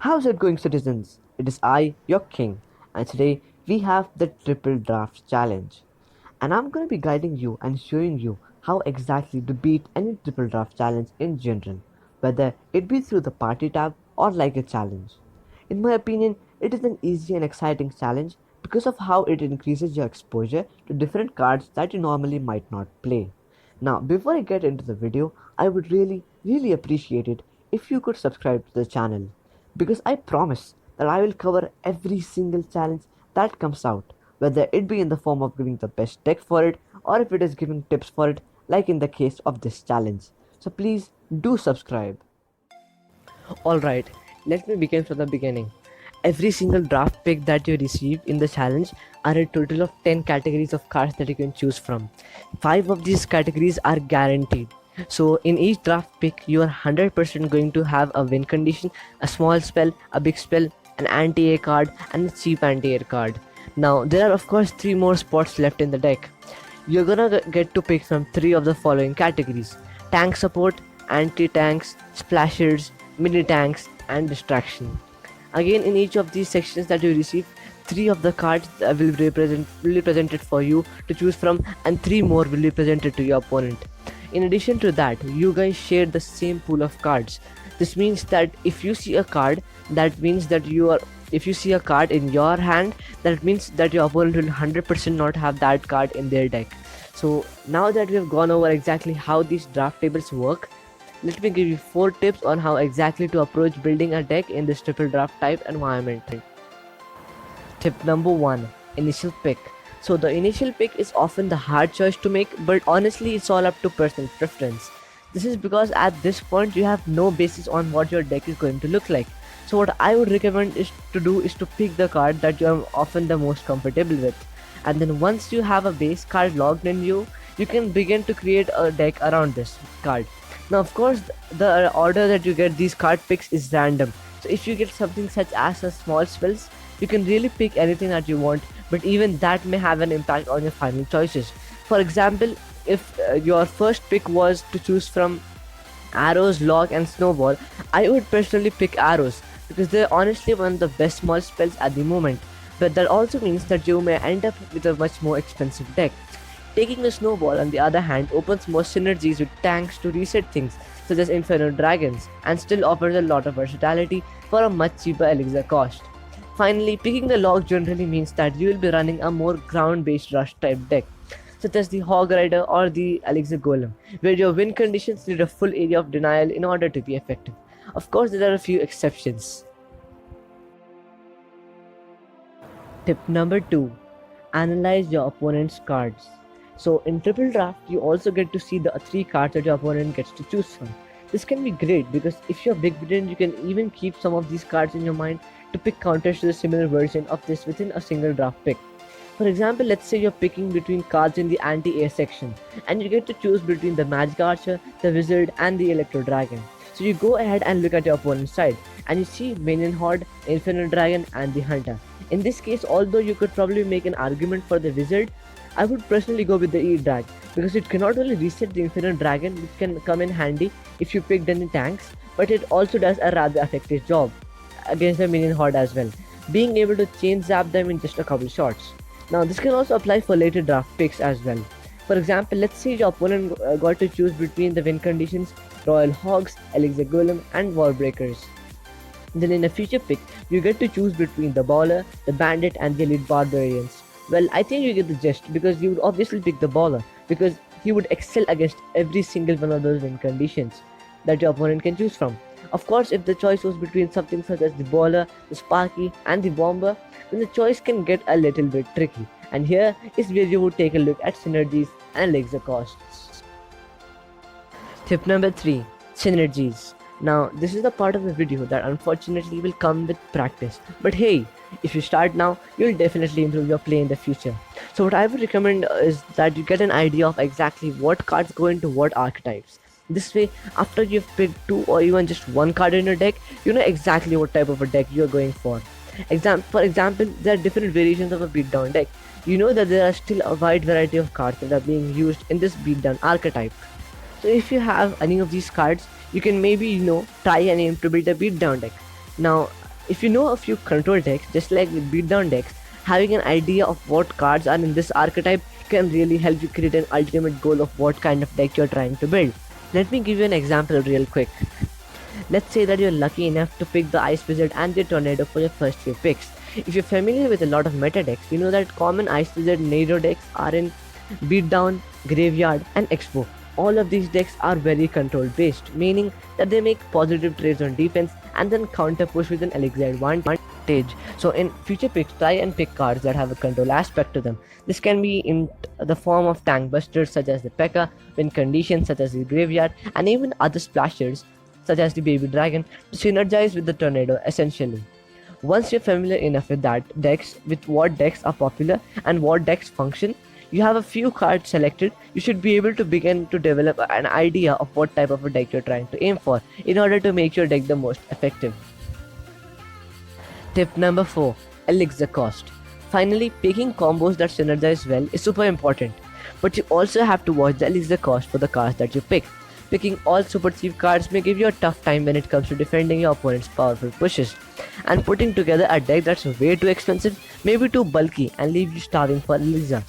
How's it going, citizens? It is I, your king, and today we have the Triple Draft Challenge. And I'm going to be guiding you and showing you how exactly to beat any Triple Draft Challenge in general, whether it be through the party tab or like a challenge. In my opinion, it is an easy and exciting challenge because of how it increases your exposure to different cards that you normally might not play. Now, before I get into the video, I would really appreciate it if you could subscribe to the channel because I promise that I will cover every single challenge that comes out, whether it be in the form of giving the best deck for it or if it is giving tips for it, like in the case of this challenge. So please do subscribe. Alright, let me begin from the beginning. Every single draft pick that you receive in the challenge are a total of 10 categories of cards that you can choose from. 5 of these categories are guaranteed. So in each draft pick, you are 100% going to have a win condition, a small spell, a big spell, an anti-air card, and a cheap anti-air card. Now, there are of course 3 more spots left in the deck. You're gonna get to pick from 3 of the following categories: tank support, anti-tanks, splashers, mini tanks, and distraction. Again, in each of these sections that you receive, 3 of the cards will be presented for you to choose from, and 3 more will be presented to your opponent. In addition to that, you guys share the same pool of cards. This means that if you see a card, that means that you are if you see a card in your hand, that means that your opponent will 100% not have that card in their deck. So now that we have gone over exactly how these draft tables work, let me give you 4 tips on how exactly to approach building a deck in this triple draft type environment. Tip number 1: initial pick. So the initial pick is often the hard choice to make, but honestly it's all up to personal preference. This is because at this point you have no basis on what your deck is going to look like. So what I would recommend is to pick the card that you are often the most comfortable with. And then once you have a base card logged in you can begin to create a deck around this card. Now of course the order that you get these card picks is random. So if you get something such as a small spells, you can really pick anything that you want, but even that may have an impact on your final choices. For example, if your first pick was to choose from arrows, log, and snowball, I would personally pick arrows because they're honestly one of the best small spells at the moment. But that also means that you may end up with a much more expensive deck. Taking the snowball, on the other hand, opens more synergies with tanks to reset things, such as Inferno Dragons, and still offers a lot of versatility for a much cheaper elixir cost. Finally, picking the log generally means that you will be running a more ground-based rush type deck, such as the Hog Rider or the Elixir Golem, where your win conditions need a full area of denial in order to be effective. Of course, there are a few exceptions. Tip number 2: analyze your opponent's cards. So in triple draft, you also get to see the 3 cards that your opponent gets to choose from. This can be great because if you're big brain, you can even keep some of these cards in your mind to pick counters to the similar version of this within a single draft pick. For example, let's say you're picking between cards in the anti-air section, and you get to choose between the Magic Archer, the Wizard, and the Electro Dragon. So you go ahead and look at your opponent's side, and you see Minion Horde, Infinite Dragon, and the Hunter. In this case, although you could probably make an argument for the Wizard, I would personally go with the E-Drag because it cannot only reset the Infinite Dragon, which can come in handy if you picked any tanks, but it also does a rather effective job against the Minion Horde as well, being able to chain zap them in just a couple shots. Now this can also apply for later draft picks as well. For example, let's say your opponent got to choose between the win conditions Royal Hogs, Elixir Golem, and Wall Breakers. Then in a future pick, you get to choose between the Baller, the Bandit, and the Elite Barbarians. Well, I think you get the gist because you would obviously pick the Baller because he would excel against every single one of those win conditions that your opponent can choose from. Of course, if the choice was between something such as the Baller, the Sparky, and the Bomber, then the choice can get a little bit tricky. And here is where you would take a look at Synergies and Elixir Costs. Tip number 3: Synergies. Now, this is the part of the video that unfortunately will come with practice. But hey, if you start now, you'll definitely improve your play in the future. So what I would recommend is that you get an idea of exactly what cards go into what archetypes. This way, after you've picked 2 or even just 1 card in your deck, you know exactly what type of a deck you're going for. For example, there are different variations of a beatdown deck. You know that there are still a wide variety of cards that are being used in this beatdown archetype. So if you have any of these cards, you can maybe try and aim to build a beatdown deck. Now If you know a few control decks, just like with beatdown decks, having an idea of what cards are in this archetype can really help you create an ultimate goal of what kind of deck you're trying to build. Let me give you an example real quick. Let's say that you're lucky enough to pick the Ice Wizard and the Tornado for your first few picks. If you're familiar with a lot of meta decks, you know that common Ice Wizard Nado decks are in Beatdown, Graveyard, and Expo. All of these decks are very control based, meaning that they make positive trades on defense and then counter push with an Elixir advantage. So in future picks, try and pick cards that have a control aspect to them. This can be in the form of tank busters such as the P.E.K.K.A, win conditions such as the Graveyard, and even other splashers such as the Baby Dragon to synergize with the Tornado essentially. Once you're familiar enough with what decks are popular and what decks function, you have a few cards selected, you should be able to begin to develop an idea of what type of a deck you're trying to aim for in order to make your deck the most effective. Tip number 4. Elixir Cost. Finally, picking combos that synergize well is super important, but you also have to watch the Elixir Cost for the cards that you pick. Picking all super cheap cards may give you a tough time when it comes to defending your opponent's powerful pushes, and putting together a deck that's way too expensive may be too bulky and leave you starving for Elixir.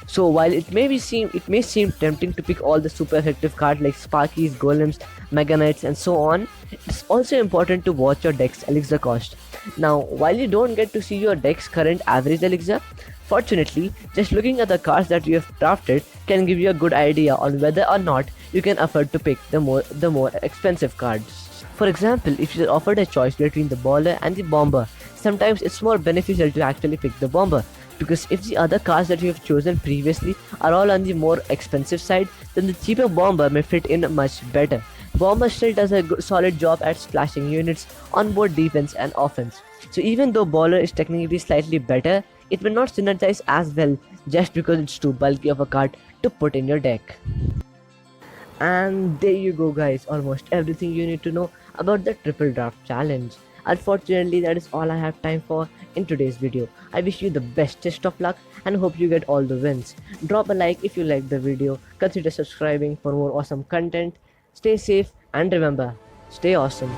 So while it may seem tempting to pick all the super effective cards like Sparkies, Golems, Mega Knights and so on, it's also important to watch your deck's Elixir Cost. Now, while you don't get to see your deck's current average Elixir, fortunately, just looking at the cards that you have drafted can give you a good idea on whether or not you can afford to pick the more expensive cards. For example, if you're offered a choice between the Bowler and the Bomber, sometimes it's more beneficial to actually pick the Bomber, because if the other cards that you have chosen previously are all on the more expensive side, then the cheaper Bomber may fit in much better. Bomber still does a solid job at splashing units on both defense and offense. So even though Bowler is technically slightly better, it will not synergize as well just because it's too bulky of a card to put in your deck. And there you go guys, almost everything you need to know about the triple draft challenge. Unfortunately, that is all I have time for in today's video. I wish you the bestest of luck and hope you get all the wins. Drop a like if you liked the video, consider subscribing for more awesome content. Stay safe and remember, stay awesome.